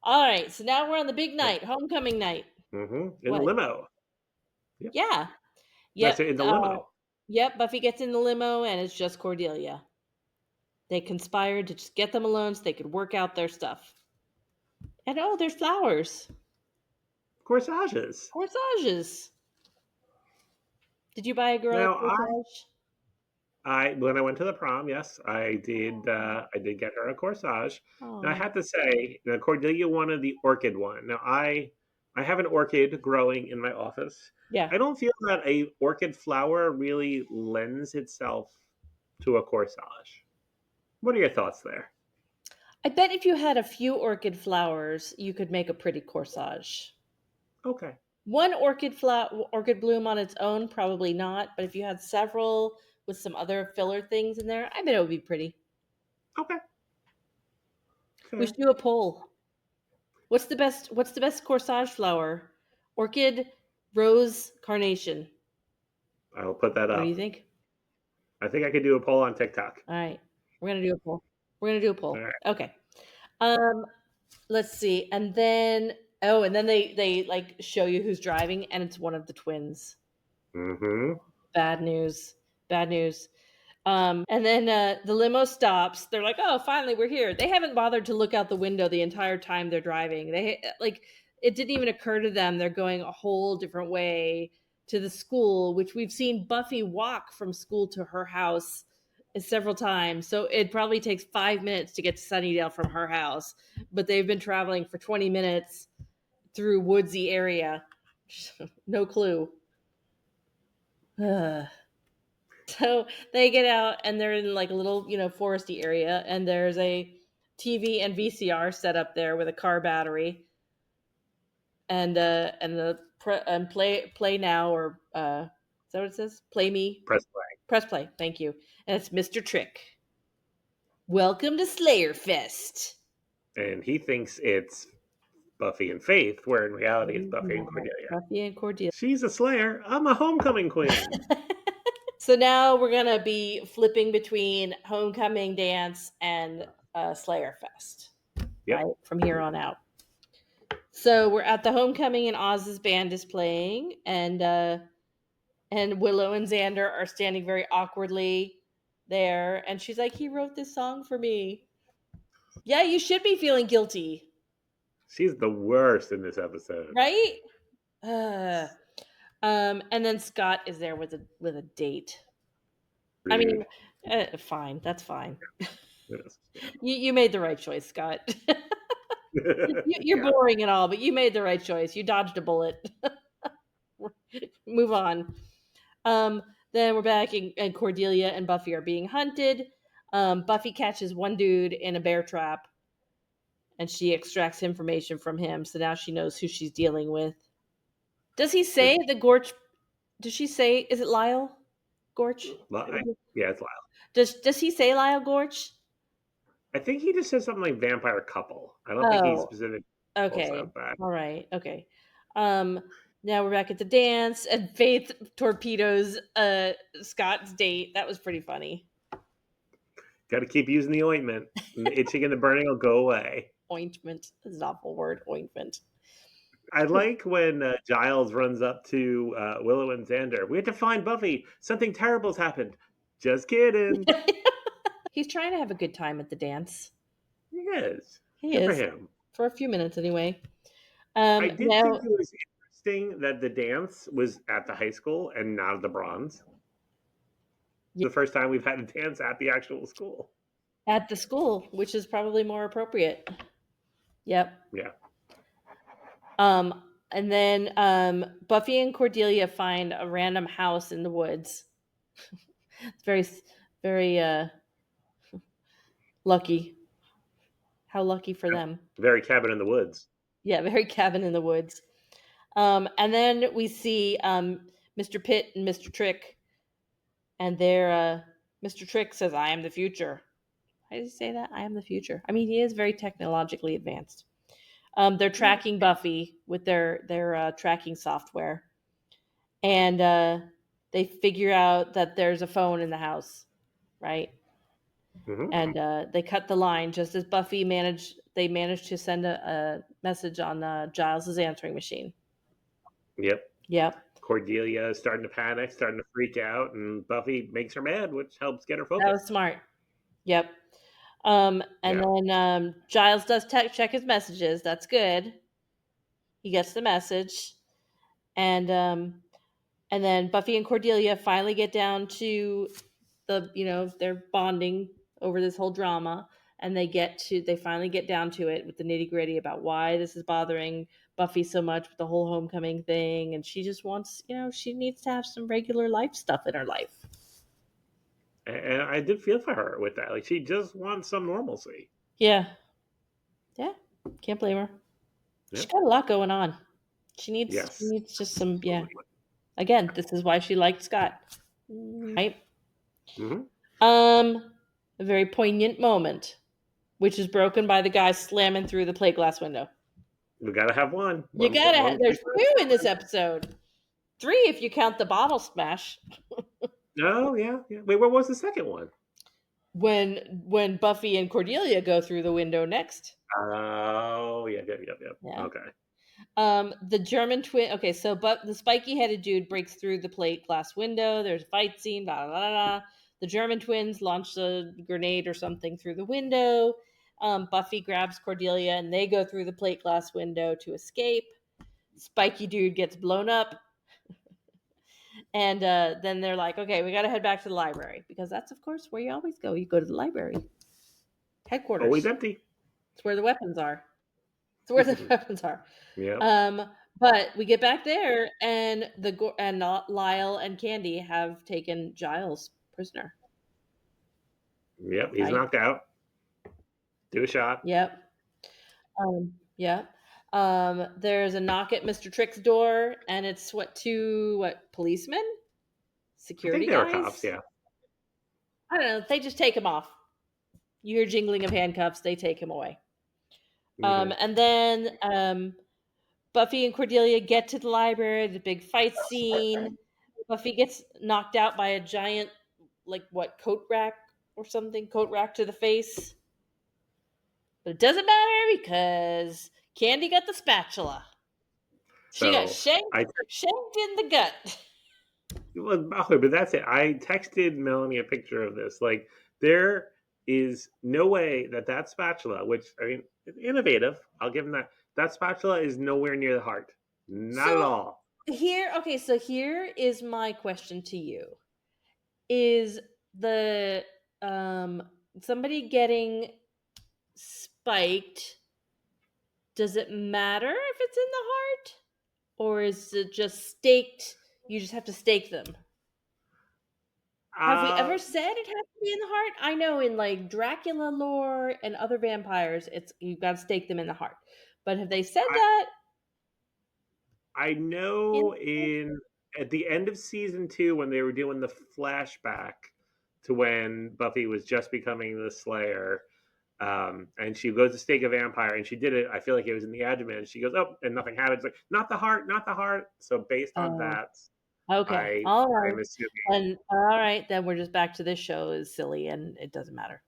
All right. So now we're on the big night, homecoming night. in the What? limo. Yep. Yeah. That's Yep. it in the limo. Yep. Buffy gets in the limo, and it's just Cordelia. They conspired to just get them alone so they could work out their stuff. And oh, there's flowers. Corsages. Corsages. Did you buy a girl a Now corsage? I when I went to the prom, yes, I did. I did get her a corsage. Now I Oh, had to say, now Cordelia wanted the orchid one. Now I have an orchid growing in my office. yeah. I don't feel that a orchid flower really lends itself to a corsage. What are your thoughts there? I bet if you had a few orchid flowers, you could make a pretty corsage. Okay, One orchid bloom on its own, probably not. But if you had several with some other filler things in there, I bet it would be pretty. okay, We fair. should do a poll. What's the best corsage flower? Orchid, rose, carnation. I will put that What do you up. think? I think I could do a poll on TikTok. All right. We're gonna do a poll. We're gonna do a All poll. right. Okay. Um, let's see. And then they like show you who's driving, and it's one of the twins. Mm-hmm. Bad news. Bad news. And then the limo stops. They're like, "Oh, finally, we're here." They haven't bothered to look out the window the entire time they're driving. They like it didn't even occur to them they're going a whole different way to the school, which we've seen Buffy walk from school to her house several times. So it probably takes 5 minutes to get to Sunnydale from her house, but they've been traveling for 20 minutes through woodsy area. No clue. So they get out and they're in like a little, foresty area, and there's a TV and VCR set up there with a car battery, and play now, or is that what it says? Play me, Press play. press play. Thank you. And it's Mr. Trick. Welcome to Slayer Fest. And he thinks it's Buffy and Faith, where in reality it's Buffy and No, Cordelia. Buffy and Cordelia. She's a Slayer. I'm a homecoming queen. So now we're gonna be flipping between Homecoming Dance and Slayer Fest, right? Yep. From here on out. So we're at the homecoming, and Oz's band is playing, and Willow and Xander are standing very awkwardly there, and she's like, "He wrote this song for me." Yeah, you should be feeling guilty, She's the worst in this episode. right? Uh, and then Scott is there with a date. I mean, Rude. Fine, that's fine. Yes, yeah. You made the right choice, Scott. You're Yeah. boring and all, but you made the right choice. You dodged a bullet. Move on. Um, then we're back, and Cordelia and Buffy are being hunted. Buffy catches one dude in a bear trap, and she extracts information from him. So now she knows who she's dealing with. Does he say the Gorch? Does she say? Is it Lyle Gorch? Yeah, it's Lyle. Does he say Lyle Gorch? I think he just says something like vampire couple. I don't think he Oh, specifically calls okay. out that. All right. Okay. Um, now we're back at the dance, and Faith torpedoes Scott's date. That was pretty funny. Got to keep using the ointment, and the itching and the burning will go away. Ointment is an awful word. Ointment. I like when Giles runs up to Willow and Xander. We have to find Buffy. Something terrible's happened. Just kidding. He's trying to have a good time at the dance. He is. He Good for is him. for a few minutes anyway. I did think Now it was interesting that the dance was at the high school and not at the Bronze. yeah, The first time we've had a dance at the actual school. at the school, which is probably more appropriate. Yep. Yeah. And then Buffy and Cordelia find a random house in the woods. It's very, very lucky. How lucky for them. Very cabin in the woods. Yeah, very cabin in the woods. And then we see Mr. Pitt and Mr. Trick, and they're Mr. Trick says, "I am the future." How does he say that? I am the future. I mean, he is very technologically advanced. They're tracking Buffy with their tracking software, and they figure out that there's a phone in the house, right? Mm-hmm. And they cut the line just as They managed to send a message on Giles's answering machine. Yep. Yep. Cordelia is starting to panic, starting to freak out, and Buffy makes her mad, which helps get her That was focused. smart. Yep. And Yeah. then Giles does check his messages. That's good. He gets the message, and then Buffy and Cordelia finally get down to they're bonding over this whole drama, and they finally get down to it with the nitty gritty about why this is bothering Buffy so much with the whole homecoming thing, and she just wants, she needs to have some regular life stuff in her life. And I did feel for her with that. Like, she just wants some normalcy. Yeah. Can't blame her. She's Yep. got a lot going on. She Yes. needs just some, yeah. Again, this is why she liked Scott. Right? Mm-hmm. A very poignant moment, which is broken by the guy slamming through the plate glass window. We gotta have one. There's two in this episode. 3 if you count the bottle smash. Oh, yeah. Wait, what was the second one? When Buffy and Cordelia go through the window next. Oh, yeah. Yeah. Okay. The German twin. Okay, so but the spiky-headed dude breaks through the plate glass window. There's a fight scene. Blah, blah, blah, blah. The German twins launch a grenade or something through the window. Buffy grabs Cordelia, and they go through the plate glass window to escape. Spiky dude gets blown up, and then they're like, "Okay, we got to head back to the library because that's, of course, where you always go. You go to the library headquarters. Always empty. It's where the weapons are. It's where the weapons are." Yeah. But we get back there, and Lyle and Candy have taken Giles prisoner. Yep. He's Right? knocked out. Do a shot. Yep. Yep. There's a knock at Mr. Trick's door, and it's two policemen, I security think they were guys. cops. Yeah. I don't know. They just take him off. You hear jingling of handcuffs. They take him away. Mm-hmm. And then Buffy and Cordelia get to the library. The big fight scene. Buffy gets knocked out by a giant, coat rack or something, coat rack to the face. But it doesn't matter because Candy got the spatula. She got shanked in the gut. But that's it. I texted Melanie a picture of this. Like, there is no way that spatula, which, I mean, it's innovative, I'll give them that. That spatula is nowhere near the heart. Not at all. So here is my question to you. Is the somebody getting spiked, does it matter if it's in the heart? Or is it just staked? You just have to stake them. Have we Uh, ever said it has to be in the heart? I know in like Dracula lore and other vampires, it's you've got to stake them in the heart. But have they said I that I in? know in at the end of season 2 when they were doing the flashback to when Buffy was just becoming the Slayer, and she goes to stake a vampire, and she did it. I feel like it was in the Abdomen. And she goes, "Oh," and nothing happens. Like, not the heart, not the heart. So based on Oh, that, okay. All I'm right. assuming. And all right, then we're just back to this show is silly and it doesn't matter.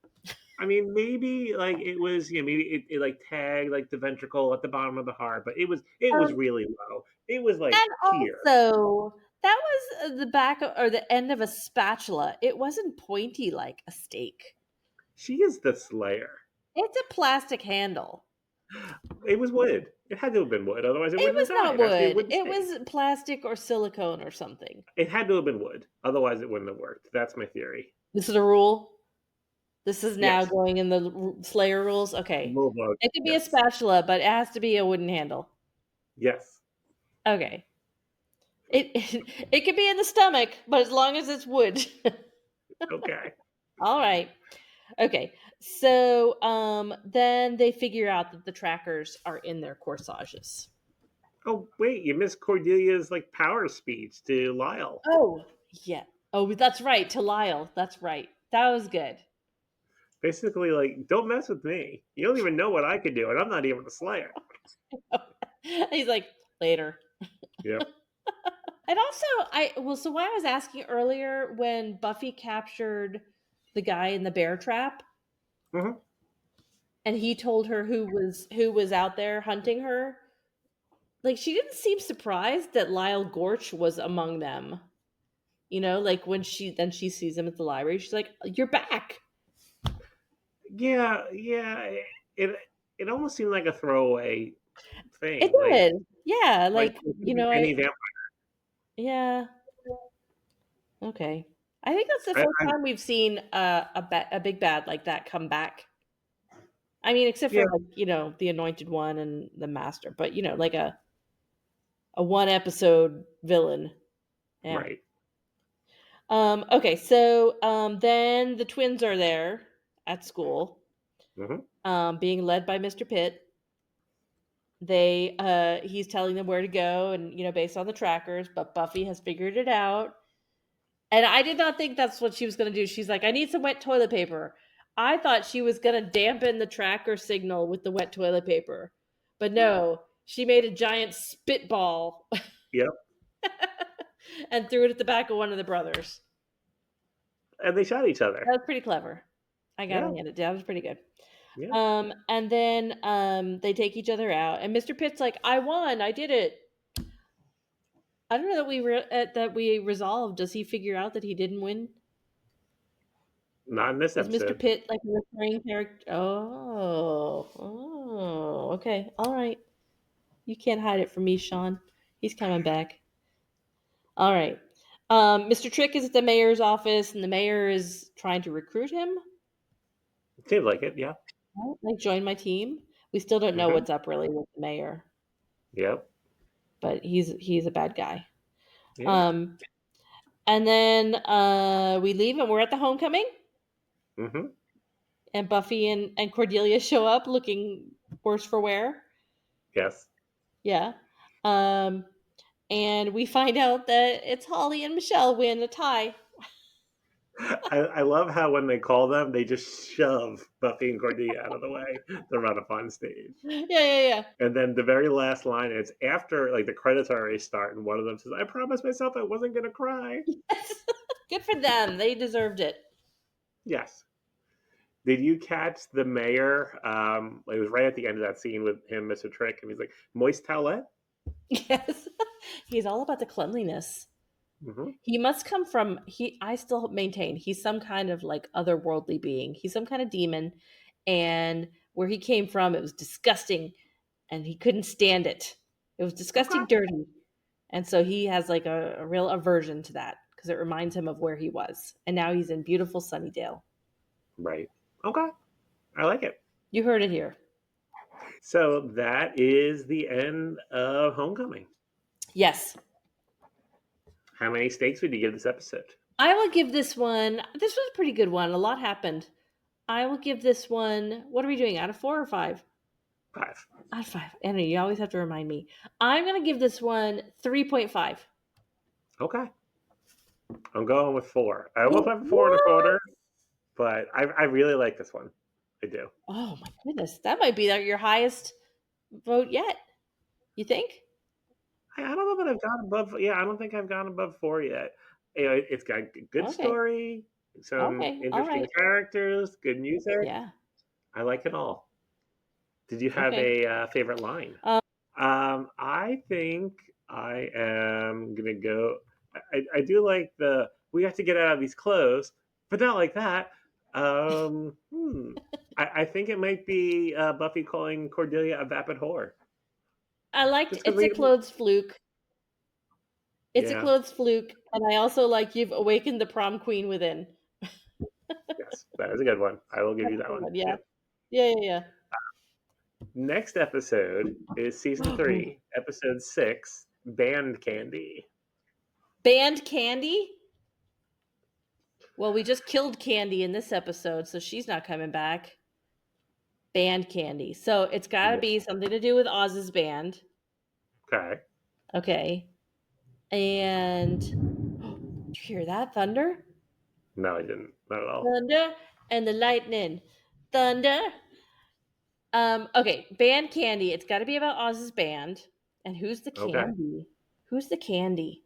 I mean, maybe like it was, maybe it like tagged like the ventricle at the bottom of the heart, but it was Um, really low. It was like and here. also that was the back or the end of a spatula. It wasn't pointy like a stake. She is the Slayer. It's a plastic handle. It was wood. It had to have been wood, otherwise it It wouldn't have was died. not It has to be a wood. wooden It stake. was plastic or silicone or something. It had to have been wood, otherwise it wouldn't have worked. That's my theory. This is a rule. This is now Yes. going in the Slayer rules. Okay. Rule book. It could be a Yes. spatula, but it has to be a wooden handle. Yes. Okay. It it could be in the stomach, but as long as it's wood. Okay. All right. Okay. So then they figure out that the trackers are in their corsages. Oh wait, you missed Cordelia's like power speech to Lyle. Oh, yeah. Oh, that's right. To Lyle. That's right. That was good. Basically, like, don't mess with me. You don't even know what I could do, and I'm not even a Slayer. He's like, later. Yep. And also, so why I was asking earlier when Buffy captured the guy in the bear trap Hmm. and he told her who was out there hunting her, like she didn't seem surprised that Lyle Gorch was among them. Like when she sees him at the library, she's like, "You're back." Yeah, yeah. It it almost seemed like a throwaway It thing. did. Yeah, Like like, it could have been any vampire. yeah, okay. I think that's the first I time we've seen a big bad like that come back. I mean, except for yeah, like, the Anointed One and the Master, but like a one episode villain. Yeah. right. Okay, so then the twins are there at school, Hmm. being led by Mr. Pitt. He's telling them where to go and based on the trackers, but Buffy has figured it out. And I did not think that's what she was going to do. She's like, I need some wet toilet paper. I thought she was going to dampen the tracker signal with the wet toilet paper. But no, she made a giant spitball Yep. and threw it at the back of one of the brothers. And they shot each other. That was pretty clever. I got to Yeah. hand it down. It was pretty good. Yeah. And then they take each other out, and Mr. Pitt's like, "I won. I did it." I don't know that we resolved. Does he figure out that he didn't win? Not in this Is Mr. episode. Pitt like a recurring character? Oh, okay, all right. You can't hide it from me, Sean. He's coming back. All right. Mr. Trick is at the mayor's office, and the mayor is trying to recruit him. Seemed like it. Yeah. Like, join my team. We still don't know Hmm. what's up really with the mayor, Yep. but he's a bad guy. Yeah. Um, and then we leave, and we're at the homecoming, Hmm. and Buffy and Cordelia show up looking worse for wear. Yes. Yeah. Um, and we find out that it's Holly and Michelle win a tie. I love how when they call them, they just shove Buffy and Cordelia out of the way to run up on stage. Yeah, yeah, And then the very last line is after like the credits already start, and one of them says, "I promised myself I wasn't gonna cry." yeah. Good for them. They deserved it. Yes. Did you catch the mayor? It was right at the end of that scene with him, Mr. Trick, and he's like, "Moist towelette." Yes. He's all about the cleanliness. Hmm. He must come from I still maintain he's some kind of like otherworldly being. He's some kind of demon, and where he came from it was disgusting and he couldn't stand it. It was Okay. disgusting dirty. And so he has like a real aversion to that because it reminds him of where he was. And now he's in beautiful Sunnydale. Right. Okay. I like it. You heard it here. So that is the end of Homecoming. Yes. How many stakes would you give this episode? I will give this one, this was a pretty good one. A lot happened. I will give this one, what are we doing? Out of 4 or 5? 5. Out of 5. Anna, you always have to remind me. I'm going to give this one 3.5. Okay. I'm going with 4. I almost went for 4 and a What? quarter, but I really like this one. I do. Oh my goodness. That might be your highest vote yet. You think? I don't know that I've gone above. Yeah, I don't think I've gone above 4 yet. It's got a good Okay. story, some Okay. All interesting right. characters, good music. Yeah. I like it all. Did you have Okay. a favorite line? Um, I think I am gonna go. I do like the we have to get out of these clothes, but not like that. I think it might be Buffy calling Cordelia a vapid whore. I liked Just because It's a Clothes Fluke. It's a yeah, Clothes Fluke. And I also like You've Awakened the Prom Queen Within. yes, that is a good one. I will give That's you a that good one. one. Yeah. Yep. Yeah. Next episode is season Yeah. 3, episode 6, Band Candy. Banned Candy? Well, we just killed Candy in this episode, so she's not coming back. Band Candy. So it's got to Yeah. be something to do with Oz's band. Okay. Okay. And did you hear that? Thunder? No, I didn't. Not at all. Thunder and the lightning. Thunder. Okay, band Candy. It's got to be about Oz's band. And who's the Okay. candy? Who's the candy?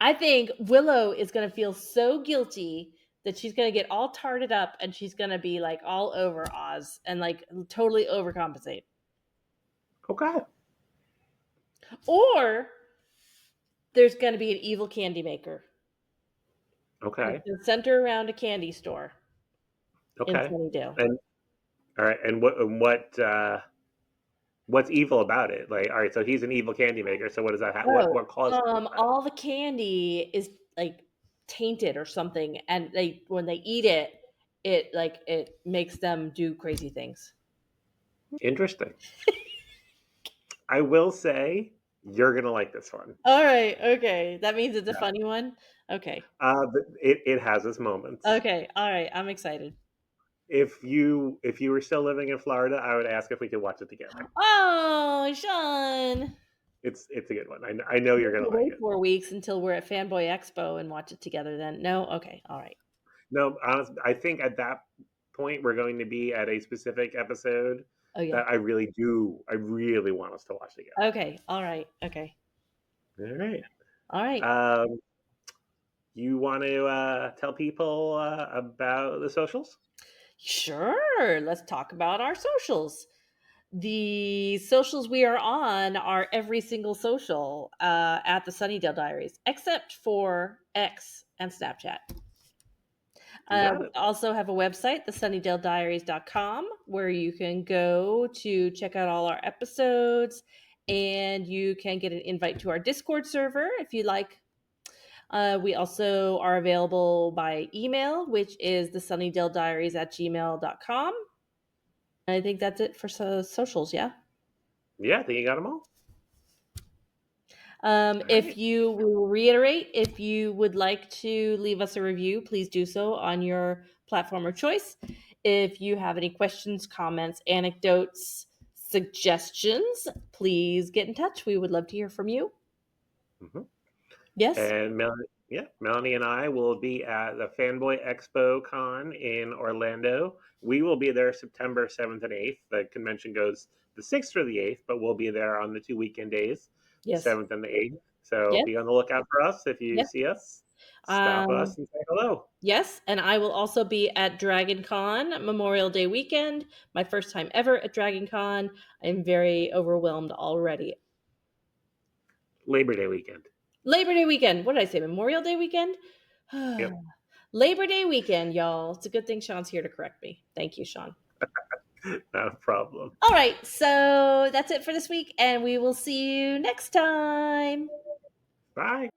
I think Willow is going to feel so guilty that she's going to get all tarted up and she's going to be like all over Oz and like totally overcompensate. Okay. Or there's going to be an evil candy maker. It's Okay. going to center around a candy store in Okay. Sunnydale. And all right. And what's evil about it? Like, all right. So he's an evil candy maker. So what does that have? What causes that? All the candy is like tainted or something, and they when they eat it, it makes them do crazy things. Interesting. I will say you're gonna like this one. All right, okay, that means it's a Yeah. funny one. Okay, But it has its moments. okay, all right, I'm excited. If you were still living in Florida, I would ask if we could watch it together. Oh, Sean, It's a good one. I know we you're have gonna to like wait it. 4 weeks until we're at Fanboy Expo and watch it together. Then no, okay, all right. No, honestly, I think at that point we're going to be at a specific episode Oh yeah, that I really want us to watch together. okay, all right, okay, All right. all right. Um, you want to tell people about the socials? Sure, let's talk about our socials. The socials we are on are every single social at the Sunnydale Diaries, except for X and Snapchat. You got We it. also have a website, thesunnydalediaries.com, where you can go to check out all our episodes and you can get an invite to our Discord server if you like. We also are available by email, which is thesunnydalediaries@gmail.com. I think that's it for socials, yeah? Yeah, I think you got them all. All If right. you we will reiterate, if you would like to leave us a review, please do so on your platform of choice. If you have any questions, comments, anecdotes, suggestions, please get in touch. We would love to hear from you. Mhm. Yes? And Melanie and I will be at the Fanboy Expo Con in Orlando. We will be there September 7th and 8th. The convention goes the 6th or the 8th, but we'll be there on the 2 weekend days, the Yes. 7th and the 8th. So Yes. be on the lookout for us. If you Yes. see us, stop Um, us and say hello. yes. And I will also be at Dragon Con Memorial Day weekend. My first time ever at Dragon Con. I'm very overwhelmed already. Labor Day weekend. Labor Day weekend. What did I say? Memorial Day weekend? Yep, Labor Day weekend, y'all. It's a good thing Sean's here to correct me. Thank you, Sean. not a problem. All right, so that's it for this week, and we will see you next time. Bye.